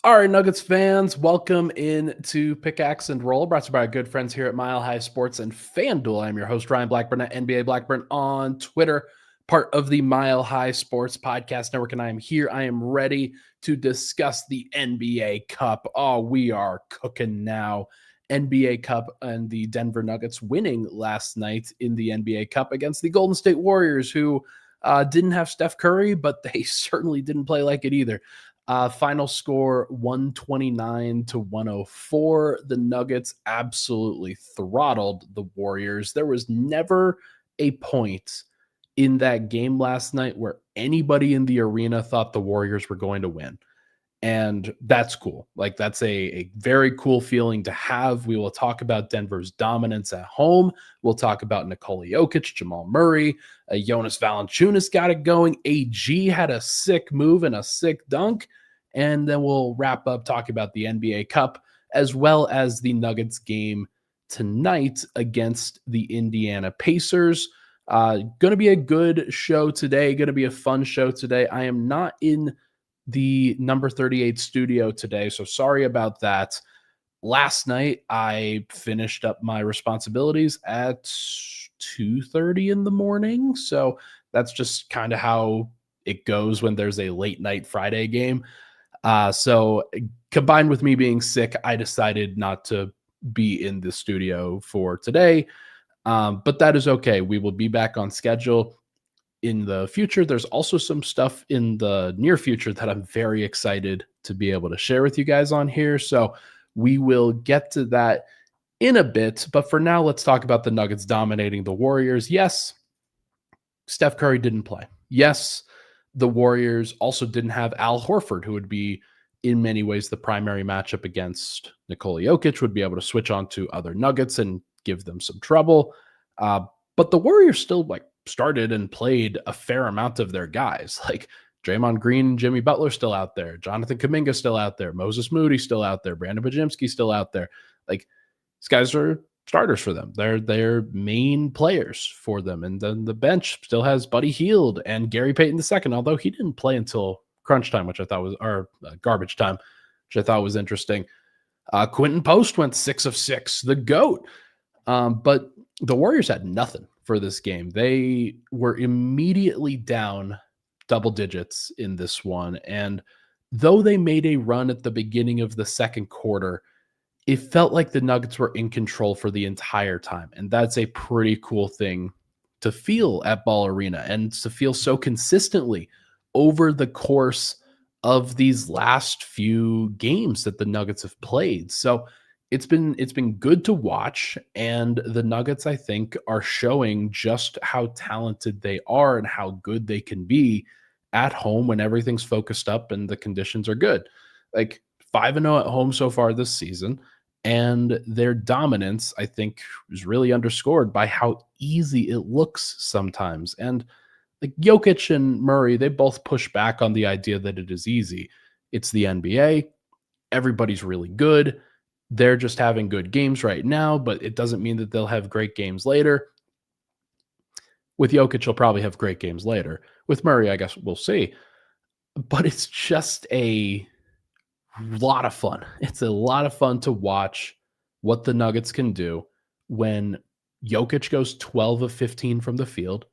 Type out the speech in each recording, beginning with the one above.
All right, Nuggets fans, welcome in to Pickaxe and Roll, brought to you by our good friends here at Mile High Sports and FanDuel. I'm your host, Ryan Blackburn at NBA Blackburn on Twitter, part of the Mile High Sports Podcast Network, and I am here. I am ready to discuss the NBA Cup. Oh, we are cooking now. NBA Cup and the Denver Nuggets winning last night in the NBA Cup against the Golden State Warriors, who didn't have Steph Curry, but they certainly didn't play like it either. Final score 129 to 104. The Nuggets absolutely throttled the Warriors. There was never a point in that game last night where anybody in the arena thought the Warriors were going to win. And that's cool. Like, that's a very cool feeling to have. We will talk about Denver's dominance at home. We'll talk about Nikola Jokic, Jamal Murray, Jonas Valanciunas got it going. AG had a sick move and a sick dunk. And then we'll wrap up talking about the NBA Cup, as well as the Nuggets game tonight against the Indiana Pacers. Going to be a good show today. Going to be a fun show today. I am not in the number 38 studio today, so sorry about that. Last night, I finished up my responsibilities at 2:30 in the morning, so that's just kind of how it goes when there's a late night Friday game. So combined with me being sick, I decided not to be in the studio for today, but that is okay. We will be back on schedule in the future. There's also some stuff in the near future that I'm very excited to be able to share with you guys on here. So we will get to that in a bit. But for now, let's talk about the Nuggets dominating the Warriors. Yes, Steph Curry didn't play. Yes, the Warriors also didn't have Al Horford, who would be in many ways the primary matchup against Nikola Jokic, would be able to switch on to other Nuggets and give them some trouble. But the Warriors still started and played a fair amount of their guys. Like Draymond Green and Jimmy Butler still out there. Jonathan Kuminga still out there. Moses Moody still out there. Brandon Podziemski still out there. Like, these guys are starters for them. They're main players for them. And then the bench still has Buddy Hield and Gary Payton II, although he didn't play until crunch time, which I thought was, or garbage time, which I thought was interesting. Quentin Post went 6 of 6, the GOAT. But the Warriors had nothing for this game. They were immediately down double digits in this one. And though they made a run at the beginning of the second quarter, it felt like the Nuggets were in control for the entire time. And that's a pretty cool thing to feel at Ball Arena and to feel so consistently over the course of these last few games that the Nuggets have played. So it's been good to watch, and the Nuggets, I think, are showing just how talented they are and how good they can be at home when everything's focused up and the conditions are good. Like 5-0 at home so far this season, and their dominance, I think, is really underscored by how easy it looks sometimes. And like Jokic and Murray, they both push back on the idea that it is easy. It's the NBA. Everybody's really good. They're just having good games right now, but it doesn't mean that they'll have great games later. With Jokic, he'll probably have great games later. With Murray, I guess we'll see. But it's just a lot of fun. It's a lot of fun to watch what the Nuggets can do when Jokic goes 12 of 15 from the field,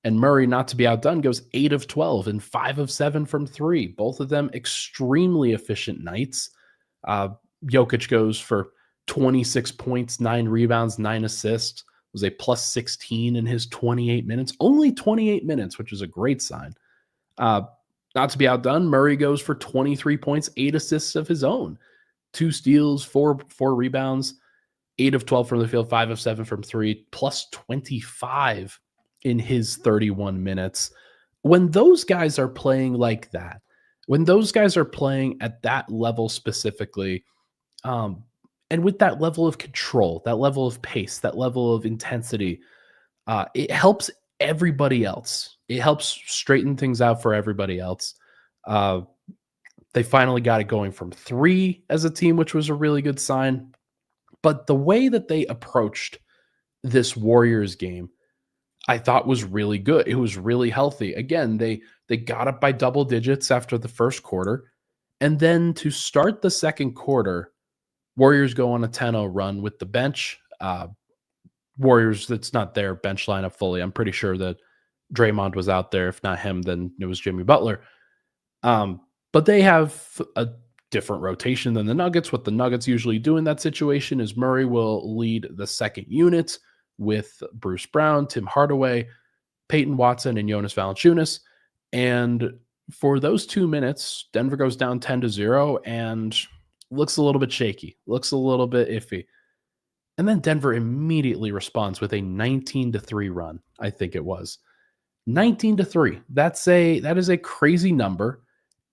and Murray, not to be outdone, goes 8 of 12 and 5 of 7 from 3. Both of them extremely efficient nights. Jokic goes for 26 points, 9 rebounds, 9 assists, was a plus 16 in his 28 minutes, only 28 minutes, which is a great sign. Not to be outdone, Murray goes for 23 points, 8 assists of his own, 2 steals, 4 rebounds, 8 of 12 from the field, 5 of 7 from 3, plus 25 in his 31 minutes. When those guys are playing like that, when those guys are playing at that level specifically, and with that level of control, that level of pace, that level of intensity, it helps everybody else. It helps straighten things out for everybody else. They finally got it going from 3 as a team, which was a really good sign. But the way that they approached this Warriors game, I thought was really good. It was really healthy. Again, they got up by double digits after the first quarter, And then to start the second quarter, Warriors go on a 10-0 run with the bench. Warriors, that's not their bench lineup fully. I'm pretty sure that Draymond was out there. If not him, then it was Jimmy Butler. But they have a different rotation than the Nuggets. What the Nuggets usually do in that situation is Murray will lead the second unit with Bruce Brown, Tim Hardaway, Peyton Watson, and Jonas Valanciunas. And for those 2 minutes, Denver goes down 10-0 and looks a little bit shaky, looks a little bit iffy. And then Denver immediately responds with a 19-3 run, I think it was. 19-3. That is a crazy number,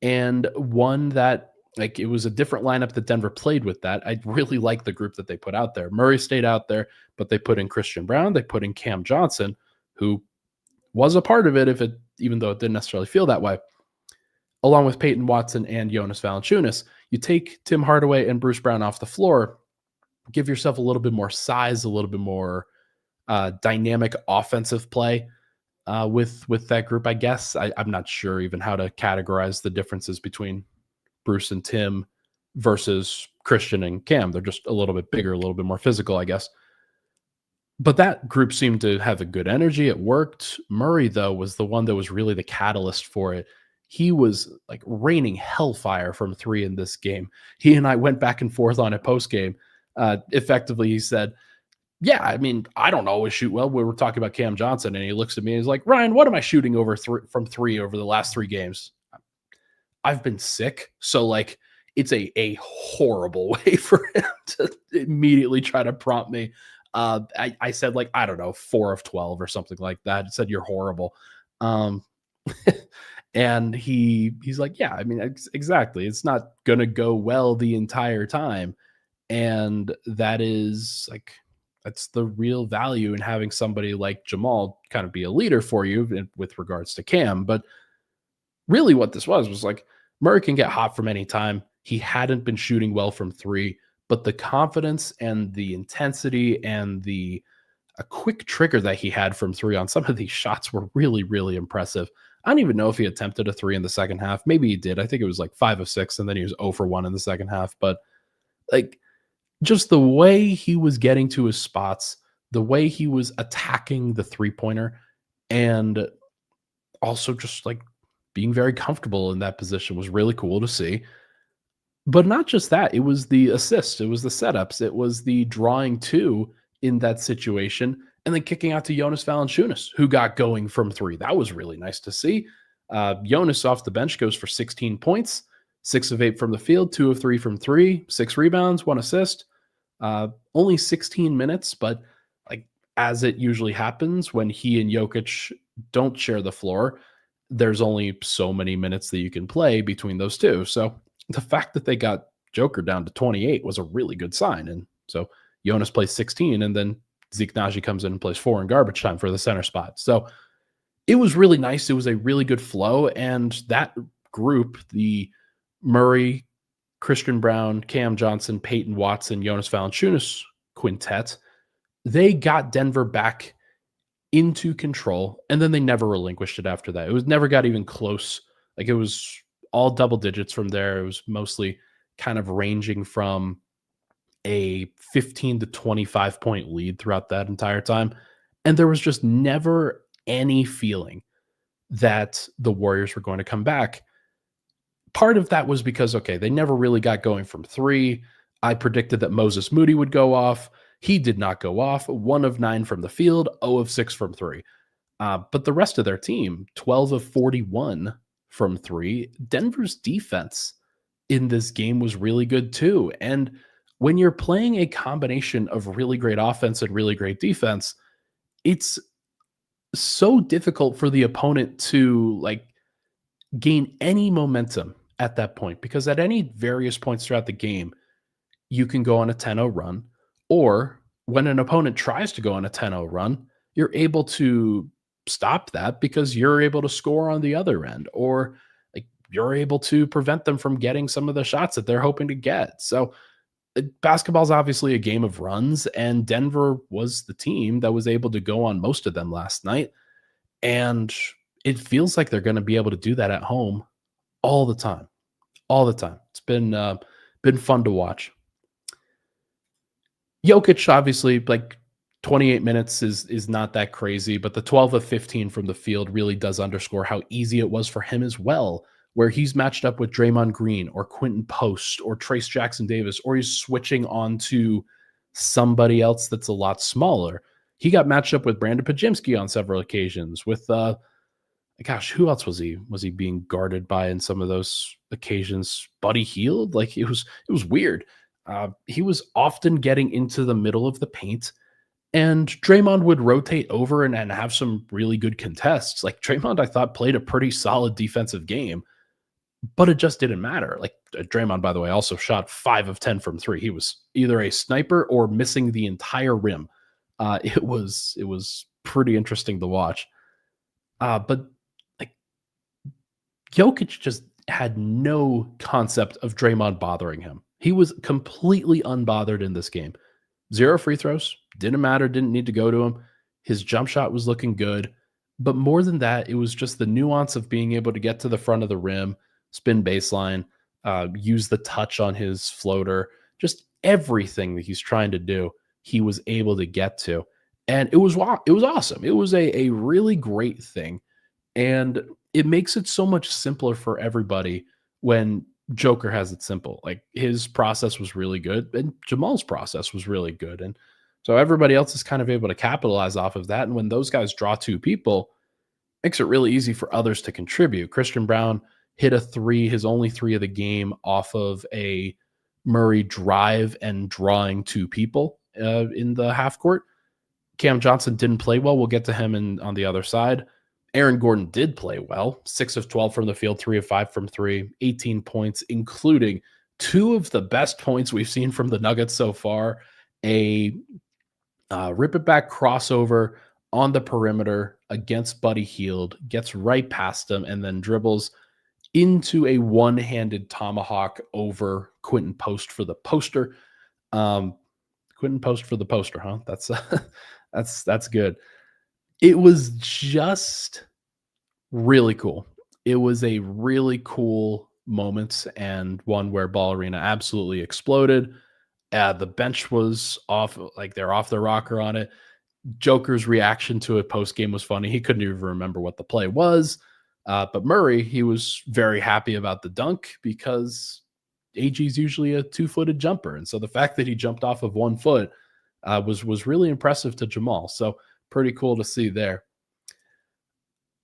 and one that, like, it was a different lineup that Denver played with that. I really like the group that they put out there. Murray stayed out there, but they put in Christian Brown, they put in Cam Johnson, who was a part of it, even though it didn't necessarily feel that way, along with Peyton Watson and Jonas Valanciunas. You take Tim Hardaway and Bruce Brown off the floor, give yourself a little bit more size, a little bit more dynamic offensive play with that group, I guess. I'm not sure even how to categorize the differences between Bruce and Tim versus Christian and Cam. They're just a little bit bigger, a little bit more physical, I guess. But that group seemed to have a good energy. It worked. Murray, though, was the one that was really the catalyst for it. He was like raining hellfire from three in this game. He and I went back and forth on it post game. Effectively, he said, yeah, I mean, I don't always shoot well. We were talking about Cam Johnson, and he looks at me and he's like, Ryan, what am I shooting from three over the last 3 games? I've been sick. So, like, it's a horrible way for him to immediately try to prompt me. I said, like, I don't know, 4 of 12 or something like that. I said, you're horrible. And he's like, yeah, I mean, exactly. It's not going to go well the entire time. And that is like, that's the real value in having somebody like Jamal kind of be a leader for you with regards to Cam. But really what this was like, Murray can get hot from any time. He hadn't been shooting well from 3, but the confidence and the intensity and a quick trigger that he had from 3 on some of these shots were really, really impressive. I don't even know if he attempted a 3 in the second half. Maybe he did. I think it was like 5 of 6, and then he was 0 for 1 in the second half. But like, just the way he was getting to his spots, the way he was attacking the 3-pointer, and also just like being very comfortable in that position was really cool to see. But not just that, it was the assists, it was the setups, it was the drawing 2 in that situation, and then kicking out to Jonas Valanciunas, who got going from 3. That was really nice to see. Jonas off the bench goes for 16 points, 6 of 8 from the field, 2 of 3 from 3, 6 rebounds, 1 assist. Only 16 minutes, but like, as it usually happens when he and Jokic don't share the floor, there's only so many minutes that you can play between those two. So the fact that they got Joker down to 28 was a really good sign. And so Jonas plays 16, and then Zeke Naji comes in and plays 4 in garbage time for the center spot. So it was really nice. It was a really good flow. And that group, the Murray, Christian Brown, Cam Johnson, Peyton Watson, Jonas Valanciunas quintet, they got Denver back into control, and then they never relinquished it after that. It was never got even close. Like, it was all double digits from there. It was mostly kind of ranging from a 15 to 25 point lead throughout that entire time. And there was just never any feeling that the Warriors were going to come back. Part of that was because, okay, they never really got going from 3. I predicted that Moses Moody would go off. He did not go off. 1 of 9 from the field, 0 of 6 from 3. But the rest of their team, 12 of 41 from 3. Denver's defense in this game was really good too. And when you're playing a combination of really great offense and really great defense, it's so difficult for the opponent to like gain any momentum at that point, because at any various points throughout the game, you can go on a 10-0 run, or when an opponent tries to go on a 10-0 run, you're able to stop that because you're able to score on the other end, or like you're able to prevent them from getting some of the shots that they're hoping to get. So basketball is obviously a game of runs, and Denver was the team that was able to go on most of them last night. And it feels like they're going to be able to do that at home all the time. all the time. It's been fun to watch. Jokic, obviously, like 28 minutes is not that crazy, but the 12 of 15 from the field really does underscore how easy it was for him as well, where he's matched up with Draymond Green or Quentin Post or Trace Jackson Davis, or he's switching on to somebody else that's a lot smaller. He got matched up with Brandon Pajimski on several occasions. With gosh, who else was he being guarded by in some of those occasions? Buddy Hield, like it was weird. He was often getting into the middle of the paint, and Draymond would rotate over and have some really good contests. Like Draymond, I thought played a pretty solid defensive game, but it just didn't matter. Like Draymond, by the way, also shot 5 of 10 from three. He was either a sniper or missing the entire rim. It was pretty interesting to watch. But like Jokic just had no concept of Draymond bothering him. He was completely unbothered in this game. Zero free throws, didn't matter, didn't need to go to him. His jump shot was looking good. But more than that, it was just the nuance of being able to get to the front of the rim, spin baseline, use the touch on his floater, just everything that he's trying to do, he was able to get to. And it was awesome. It was a really great thing. And it makes it so much simpler for everybody when Joker has it simple. Like his process was really good, and Jamal's process was really good. And so everybody else is kind of able to capitalize off of that. And when those guys draw two people, it makes it really easy for others to contribute. Christian Brown hit a three, his only three of the game, off of a Murray drive and drawing two people in the half court. Cam Johnson didn't play well. We'll get to him on the other side. Aaron Gordon did play well, 6 of 12 from the field, 3 of 5 from three, 18 points, including two of the best points we've seen from the Nuggets so far. A rip it back crossover on the perimeter against Buddy Hield, gets right past him, and then dribbles into a one-handed tomahawk over Quentin Post for the poster. Quentin Post for the poster, huh? That's that's good. It was just really cool. It was a really cool moment, and one where Ball Arena absolutely exploded. The bench was off, like they're off the rocker on it. Joker's reaction to it post game was funny. He couldn't even remember what the play was. But Murray, he was very happy about the dunk because AG's usually a 2-footed jumper. And so the fact that he jumped off of 1 foot was really impressive to Jamal. So pretty cool to see there.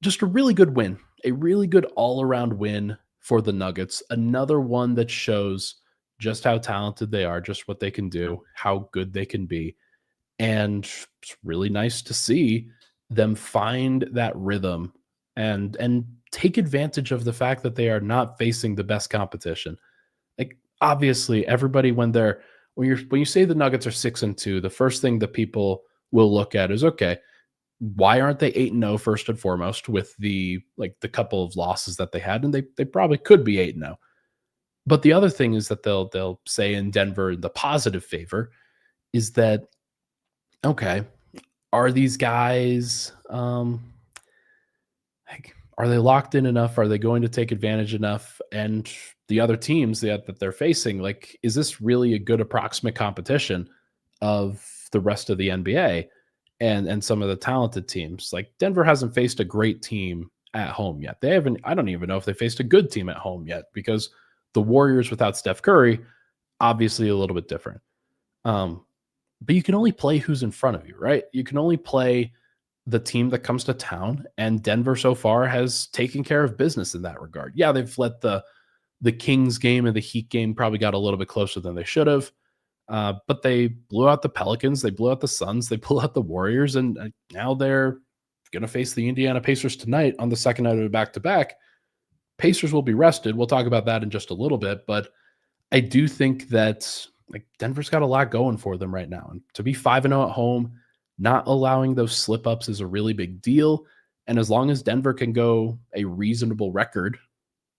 Just a really good win, a really good all around win for the Nuggets. Another one that shows just how talented they are, just what they can do, how good they can be. And it's really nice to see them find that rhythm and take advantage of the fact that they are not facing the best competition. Like obviously everybody when you say the Nuggets are 6-2, the first thing that people will look at is, okay, why aren't they 8-0 first and foremost with the couple of losses that they had, and they probably could be 8-0. But the other thing is that they'll say in Denver, the positive favor is that, okay, are these guys like, are they locked in enough? Are they going to take advantage enough? And the other teams that they're facing, like, is this really a good approximate competition of the rest of the NBA and some of the talented teams? Like Denver hasn't faced a great team at home yet. They haven't, I don't even know if they faced a good team at home yet, because the Warriors without Steph Curry, obviously a little bit different. But you can only play who's in front of you, right? You can only play the team that comes to town, and Denver so far has taken care of business in that regard. Yeah, they've let the Kings game and the Heat game probably got a little bit closer than they should have. But they blew out the Pelicans, they blew out the Suns, they blew out the Warriors, and now they're going to face the Indiana Pacers tonight on the second night of a back-to-back. Pacers will be rested. We'll talk about that in just a little bit, but I do think that like Denver's got a lot going for them right now. And to be 5-0 at home, not allowing those slip-ups is a really big deal. And as long as Denver can go a reasonable record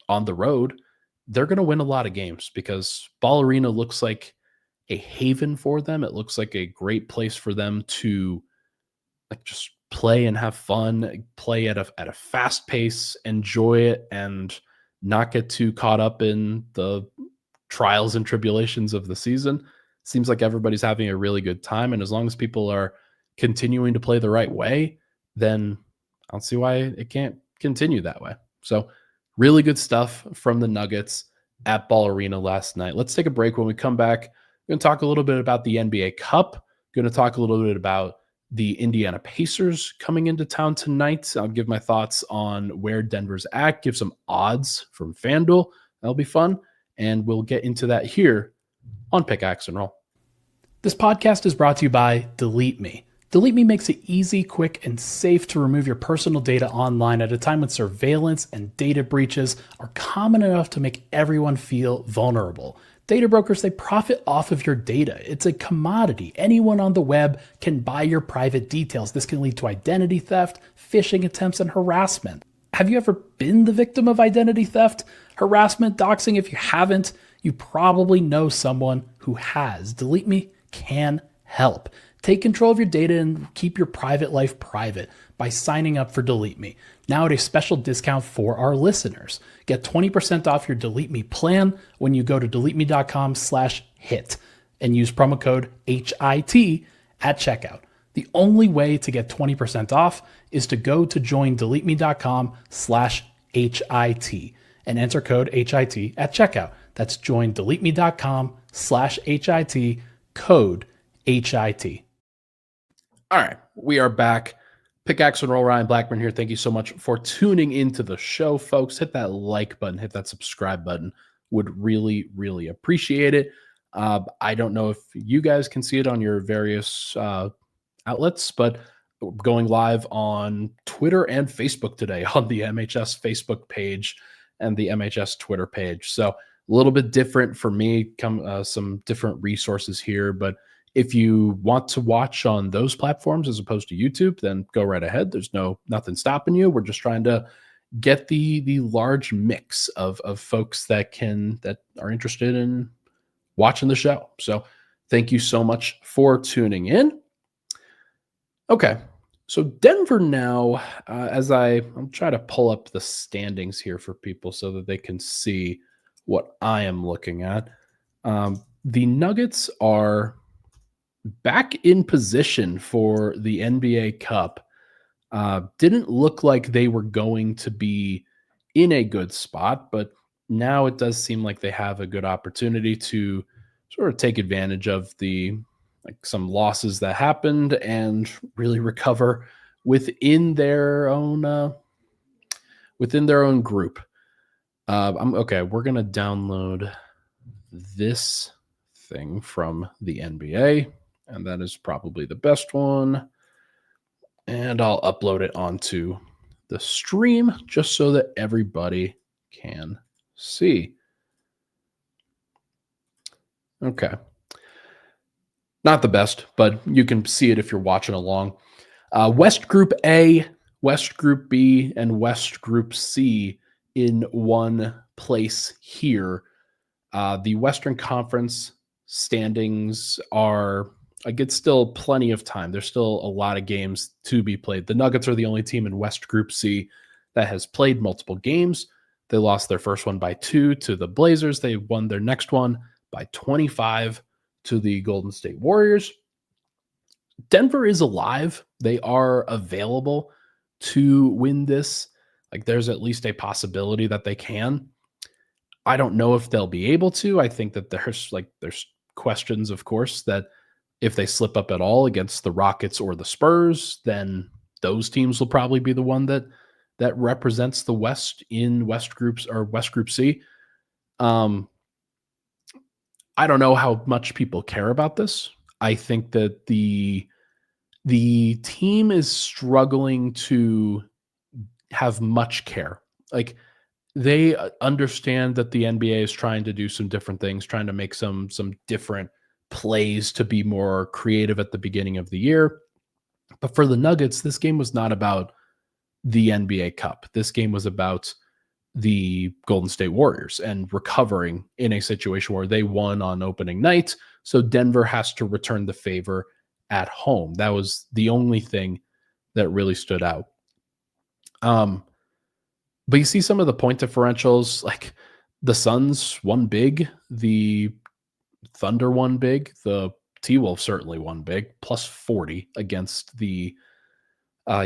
on the road, they're going to win a lot of games, because Ball Arena looks like a haven for them. It looks like a great place for them to like just play and have fun, play at a fast pace, enjoy it, and not get too caught up in the trials and tribulations of the season. Seems like everybody's having a really good time. And as long as people are continuing to play the right way, then I don't see why it can't continue that way. So, really good stuff from the Nuggets at Ball Arena last night. Let's take a break. When we come back, we're going to talk a little bit about the NBA Cup. Going to talk a little bit about the Indiana Pacers coming into town tonight. I'll give my thoughts on where Denver's at, give some odds from FanDuel. That'll be fun. And we'll get into that here on Pickaxe and Roll. This podcast is brought to you by Delete Me. Delete Me makes it easy, quick, and safe to remove your personal data online at a time when surveillance and data breaches are common enough to make everyone feel vulnerable. Data brokers, they profit off of your data. It's a commodity. Anyone on the web can buy your private details. This can lead to identity theft, phishing attempts, and harassment. Have you ever been the victim of identity theft, harassment, doxing? If you haven't, you probably know someone who has. Delete Me can help. Take control of your data and keep your private life private by signing up for Delete Me. Now at a special discount for our listeners. Get 20% off your Delete Me plan when you go to deleteme.com/hit and use promo code HIT at checkout. The only way to get 20% off is to go to joindeleteme.com/HIT and enter code HIT at checkout. That's joindeleteme.com/HIT, code HIT. All right, we are back. Pickaxe and Roll, Ryan Blackburn here. Thank you so much for tuning into the show, folks. Hit that like button, hit that subscribe button. Would really, really appreciate it. I don't know if you guys can see it on your various outlets, but going live on Twitter and Facebook today on the MHS Facebook page and the MHS Twitter page. So a little bit different for me, some different resources here, but if you want to watch on those platforms as opposed to YouTube, then go right ahead. There's nothing stopping you. We're just trying to get the large mix of folks that are interested in watching the show. So thank you so much for tuning in. Okay, so Denver now, I'll try to pull up the standings here for people so that they can see what I am looking at. The Nuggets are back in position for the NBA Cup. Didn't look like they were going to be in a good spot, but now it does seem like they have a good opportunity to sort of take advantage of some losses that happened and really recover within their own group. Okay. We're gonna download this thing from the NBA. And that is probably the best one. And I'll upload it onto the stream just so that everybody can see. Okay. Not the best, but you can see it if you're watching along. West Group A, West Group B, and West Group C in one place here. The Western Conference standings are... it's still plenty of time. There's still a lot of games to be played. The Nuggets are the only team in West Group C that has played multiple games. They lost their first one by 2 to the Blazers. They won their next one by 25 to the Golden State Warriors. Denver is alive. They are available to win this. There's at least a possibility that they can. I don't know if they'll be able to. I think that there's questions, of course, that if they slip up at all against the Rockets or the Spurs, then those teams will probably be the one that represents the West in West Groups or West Group C. I don't know how much people care about this. I think that the team is struggling to have much care. They understand that the NBA is trying to do some different things, trying to make some different plays to be more creative at the beginning of the year. But for the Nuggets, this game was not about the NBA Cup. This game was about the Golden State Warriors and recovering in a situation where they won on opening night. So Denver has to return the favor at home. That was the only thing that really stood out. But you see some of the point differentials, like the Suns won big, the Thunder won big, the T-Wolves certainly won big, plus 40 against the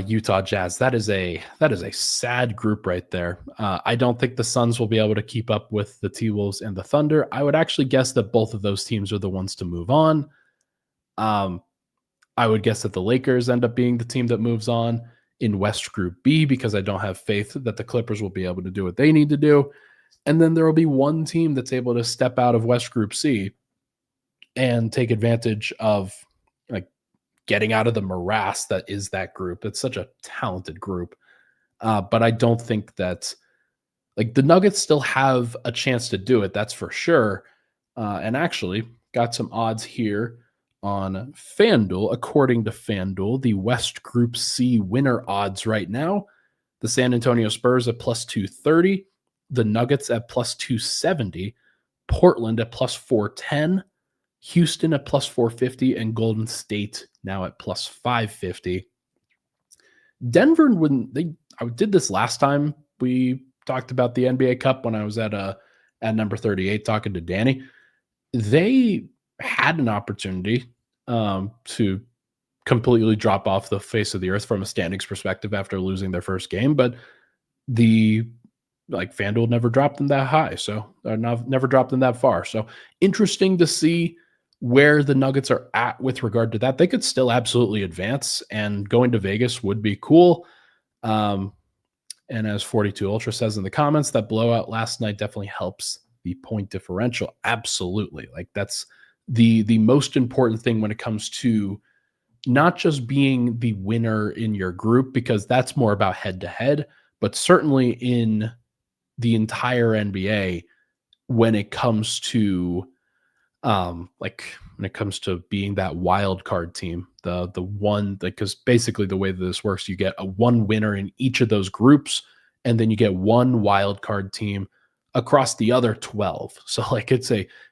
Utah Jazz. That is a sad group right there. I don't think the Suns will be able to keep up with the T-Wolves and the Thunder. I would actually guess that both of those teams are the ones to move on. I would guess that the Lakers end up being the team that moves on in West Group B because I don't have faith that the Clippers will be able to do what they need to do. And then there will be one team that's able to step out of West Group C and take advantage of like getting out of the morass that is that group. It's such a talented group. But I don't think that like the Nuggets still have a chance to do it. That's for sure. And actually got some odds here on FanDuel. According to FanDuel, the West Group C winner odds right now, the San Antonio Spurs at plus 230, the Nuggets at plus 270, Portland at plus 410, Houston at plus 450, and Golden State now at plus 550. Denver, I did this last time we talked about the NBA Cup when I was at number 38 talking to Danny. They had an opportunity to completely drop off the face of the earth from a standings perspective after losing their first game, but FanDuel never dropped them that high, so never dropped them that far. So interesting to see where the Nuggets are at with regard to that. They could still absolutely advance, and going to Vegas would be cool. And as 42 Ultra says in the comments, that blowout last night definitely helps the point differential. Absolutely. Like that's the most important thing when it comes to not just being the winner in your group, because that's more about head to head, but certainly in the entire NBA when it comes to being that wild card team, the one, because basically the way that this works, you get a one winner in each of those groups, and then you get one wild card team across the other 12. So like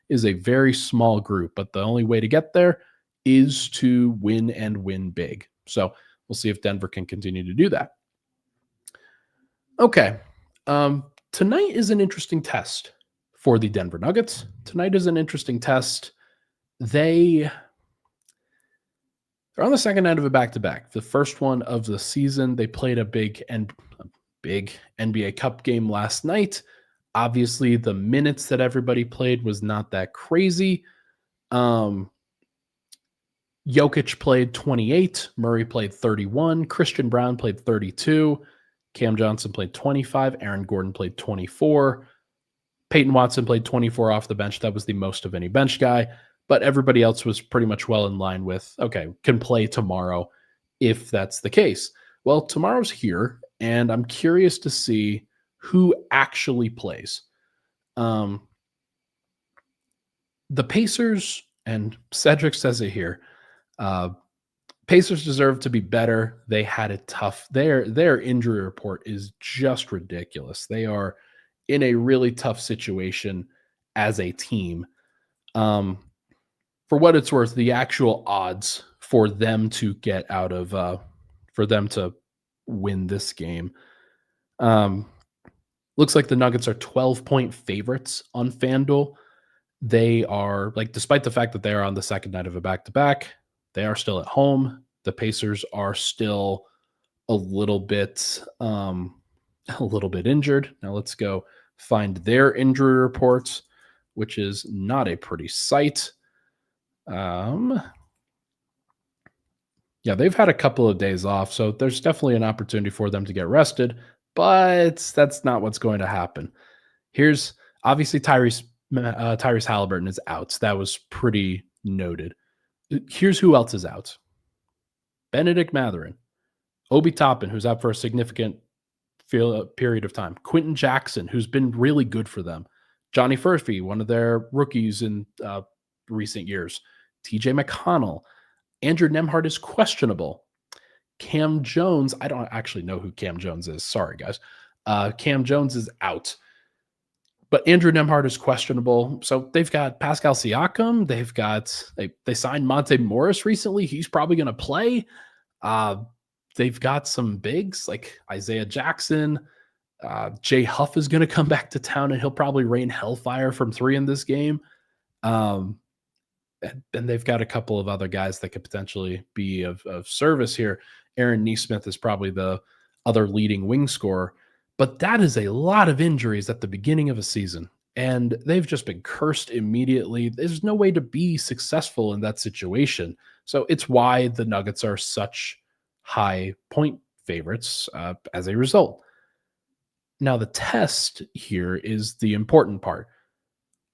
is a very small group, but the only way to get there is to win and win big. So we'll see if Denver can continue to do that. Okay. Tonight is an interesting test for the Denver Nuggets. Tonight is an interesting test. They're on the second night of a back-to-back. The first one of the season. They played a big NBA Cup game last night. Obviously, the minutes that everybody played was not that crazy. Jokic played 28. Murray played 31. Christian Brown played 32. Cam Johnson played 25. Aaron Gordon played 24. Peyton Watson played 24 off the bench. That was the most of any bench guy. But everybody else was pretty much well in line with, okay, can play tomorrow if that's the case. Well, tomorrow's here, and I'm curious to see who actually plays. The Pacers, and Cedric says it here, Pacers deserve to be better. They had it tough. Their injury report is just ridiculous. They are in a really tough situation as a team. For what it's worth, the actual odds for them to get out of, for them to win this game, looks like the Nuggets are 12-point favorites on FanDuel. They are, despite the fact that they are on the second night of a back-to-back, they are still at home. The Pacers are still a little bit injured. Now let's go find their injury reports, which is not a pretty sight. Yeah, they've had a couple of days off, so there's definitely an opportunity for them to get rested, but that's not what's going to happen. Here's obviously Tyrese Halliburton is out. That was pretty noted. Here's who else is out. Benedict Mathurin, Obi Toppin, who's out for a significant period of time. Quentin Jackson, who's been really good for them. Johnny Furphy, one of their rookies in recent years. TJ McConnell. Andrew Nembhard is questionable. Cam Jones, I don't actually know who Cam Jones is. Sorry, guys. Cam Jones is out. But Andrew Nembhard is questionable. So they've got Pascal Siakam. They signed Monte Morris recently. He's probably going to play. They've got some bigs like Isaiah Jackson. Jay Huff is going to come back to town, and he'll probably rain hellfire from 3 in this game. And they've got a couple of other guys that could potentially be of service here. Aaron Neesmith is probably the other leading wing scorer, but that is a lot of injuries at the beginning of a season, and they've just been cursed immediately. There's no way to be successful in that situation. So it's why the Nuggets are such high point favorites as a result. Now, the test here is the important part.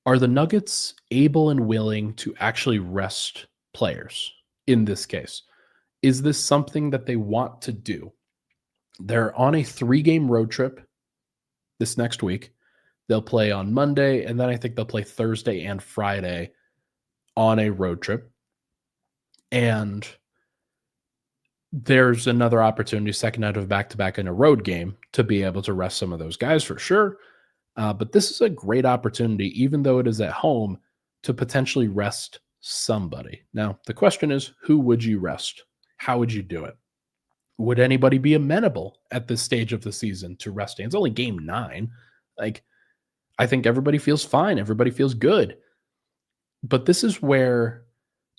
Are the Nuggets able and willing to actually rest players in this case? Is this something that they want to do? They're on a 3-game road trip this next week. They'll play on Monday, and then I think they'll play Thursday and Friday on a road trip. And there's another opportunity, second night of back-to-back in a road game, to be able to rest some of those guys for sure. But this is a great opportunity, even though it is at home, to potentially rest somebody. Now, the question is, who would you rest? How would you do it? Would anybody be amenable at this stage of the season to resting? It's only game 9. Like, I think everybody feels fine. Everybody feels good. But this is where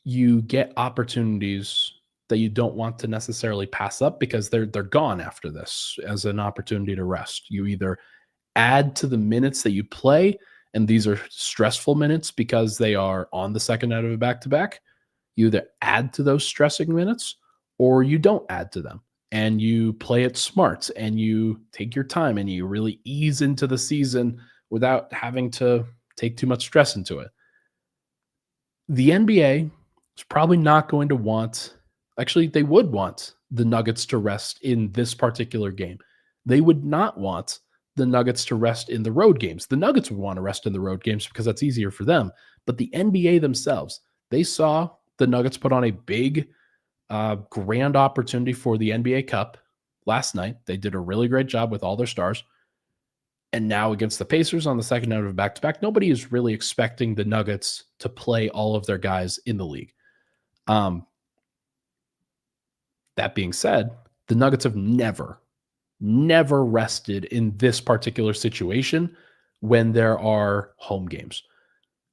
you get opportunities that you don't want to necessarily pass up because they're gone after this as an opportunity to rest. You either add to the minutes that you play, and these are stressful minutes because they are on the second night of a back-to-back. You either add to those stressing minutes or you don't add to them, and you play it smart and you take your time and you really ease into the season without having to take too much stress into it. The NBA is probably not going to want, actually, they would want the Nuggets to rest in this particular game. They would not want the Nuggets to rest in the road games. The Nuggets would want to rest in the road games because that's easier for them. But the NBA themselves, they saw the Nuggets put on a big, grand opportunity for the NBA Cup last night. They did a really great job with all their stars. And now against the Pacers on the second night of a back-to-back, nobody is really expecting the Nuggets to play all of their guys in the league. That being said, the Nuggets have never rested in this particular situation when there are home games.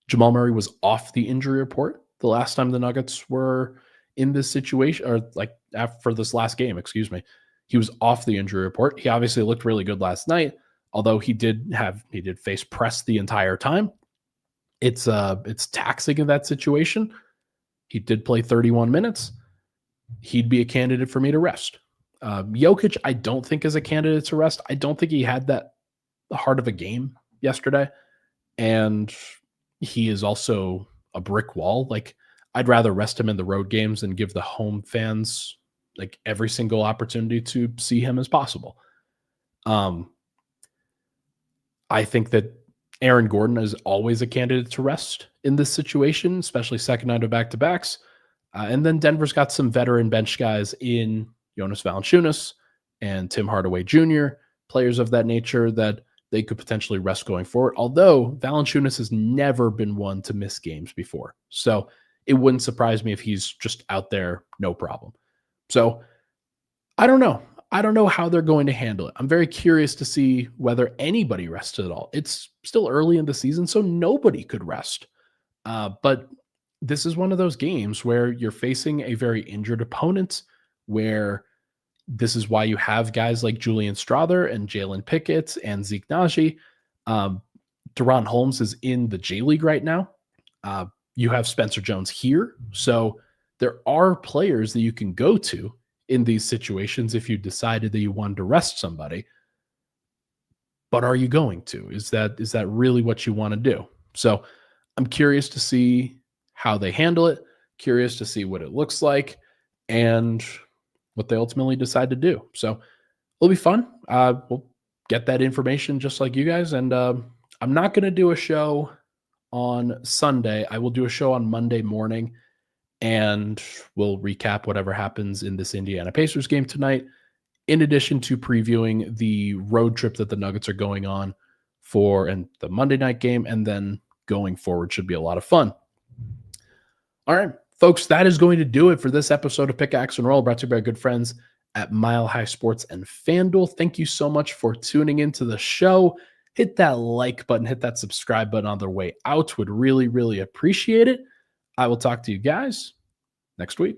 Jamal Murray was off the injury report the last time the Nuggets were in this situation, or like after this last game, excuse me. He was off the injury report. He obviously looked really good last night, although he did face press the entire time. It's taxing in that situation. He did play 31 minutes. He'd be a candidate for me to rest. Jokic, I don't think is a candidate to rest. I don't think he had that hard of a game yesterday. And he is also a brick wall. Like, I'd rather rest him in the road games and give the home fans like every single opportunity to see him as possible. I think that Aaron Gordon is always a candidate to rest in this situation, especially second night of back-to-backs. And then Denver's got some veteran bench guys in Jonas Valanciunas and Tim Hardaway Jr., players of that nature that they could potentially rest going forward. Although Valanciunas has never been one to miss games before. So it wouldn't surprise me if he's just out there, no problem. So I don't know. I don't know how they're going to handle it. I'm very curious to see whether anybody rested at all. It's still early in the season, so nobody could rest. But this is one of those games where you're facing a very injured opponent, where this is why you have guys like Julian Strawther and Jalen Pickett and Zeke Naji. Deron Holmes is in the J League right now. You have Spencer Jones here. So there are players that you can go to in these situations if you decided that you wanted to rest somebody. But are you going to? Is that really what you want to do? So I'm curious to see how they handle it, curious to see what it looks like, and what they ultimately decide to do. So it'll be fun. We'll get that information just like you guys. And I'm not going to do a show on Sunday. I will do a show on Monday morning, and we'll recap whatever happens in this Indiana Pacers game tonight, in addition to previewing the road trip that the Nuggets are going on for and the Monday night game. And then going forward should be a lot of fun. All right, folks, that is going to do it for this episode of Pickaxe and Roll, brought to you by our good friends at Mile High Sports and FanDuel. Thank you so much for tuning into the show. Hit that like button, hit that subscribe button on the way out. Would really, really appreciate it. I will talk to you guys next week.